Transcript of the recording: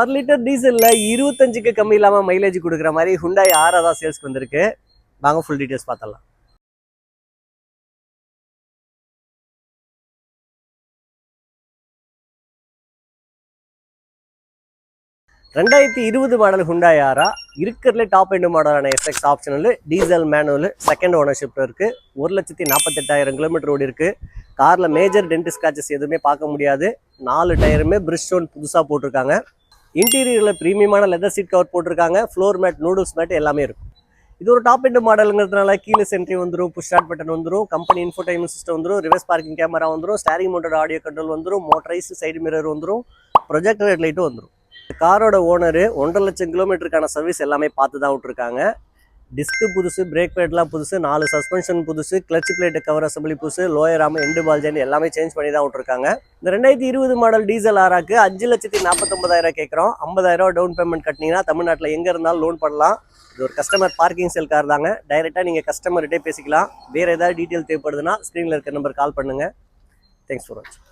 Per litre டீசல்ல 25க்கு கம்மி இல்லாம mileage கொடுக்குற மாதிரி ஹுண்டாய் ஆரா தான் சேல்ஸ்க்கு வந்திருக்கு. வாங்க ஃபுல் டீடைல்ஸ் பார்த்தலாம். 2020 மாடல் ஹுண்டாய் ஆரா இருக்கிறதுல டாப் எண்ட் மாடலான SX optional diesel manual second ஓனர்ஷிப்ல இருக்கு. 1,48,000 கிலோமீட்டர் ஓடி இருக்கு. கார்ல மேஜர் டென்ட் ஸ்கிராச்சஸ் எதுவுமே பார்க்க முடியாது. 4 டயருமே பிரிஷ் ஸ்டோன் புதுசாக போட்டிருக்காங்க. இன்டீரியரில் ப்ரீமியமான லெதர் சீட் கவர் போட்டிருக்காங்க. ஃப்ளோர் மேட், நூடுல்ஸ் மேட் எல்லாமே இருக்கும். இது ஒரு டாப் எண்ட் மாடலுங்கிறதுனால கீழே சென்ட்ரி வந்துடும், புஷ் ஸ்டார்ட் பட்டன் வந்துடும், கம்பெனி இன்ஃபோடைன்மென்ட் சிஸ்டம் வந்துடும், ரிவர்ஸ் பார்க்கிங் கேமரா வந்துடும், ஸ்டேரிங் மவுண்டட் ஆடியோ கண்ட்ரோல் வந்துடும், மோட்டரைஸ் சைடு மிரர் வந்துடும், ப்ரொஜெக்டர் ஹெட் லைட்டும் வந்துடும். காரோட ஓனர் 1.5 லட்சம் கிலோமீட்டருக்கான சர்வீஸ் எல்லாமே பார்த்து தான் விட்டுருக்காங்க. டிஸ்க் புதுசு, பிரேக் பேட்லாம் புதுசு, 4 சஸ்பென்ஷன் புதுசு, கிளச் பிளேட் கவர் அசம்பிளி புதுசு, லோயர் ஆம், எண்டு பால் ஜெயின் எல்லாமே சேஞ்ச் பண்ணி தான் விட்டுருக்காங்க. இந்த 2020 மாடல் டீசல் ஆராக்கு 5,49,000 கேட்குறோம். 50,000 டவுன் பேமெண்ட் கட்டினீங்கன்னா தமிழ்நாட்டில் எங்கே இருந்தாலும் லோன் பண்ணலாம். இது ஒரு கஸ்டமர் பார்க்கிங் செல் கார் தாங்க. டைரெக்டாக நீங்கள் கஸ்டமர்கிட்டே பேசிக்கலாம். வேறு ஏதாவது டீட்டெயில் தேவைப்படுதுன்னா ஸ்க்ரீனில் இருக்க நம்பர் கால் பண்ணுங்கள். தேங்க்ஸ் ஃபார் வாட்சிங்.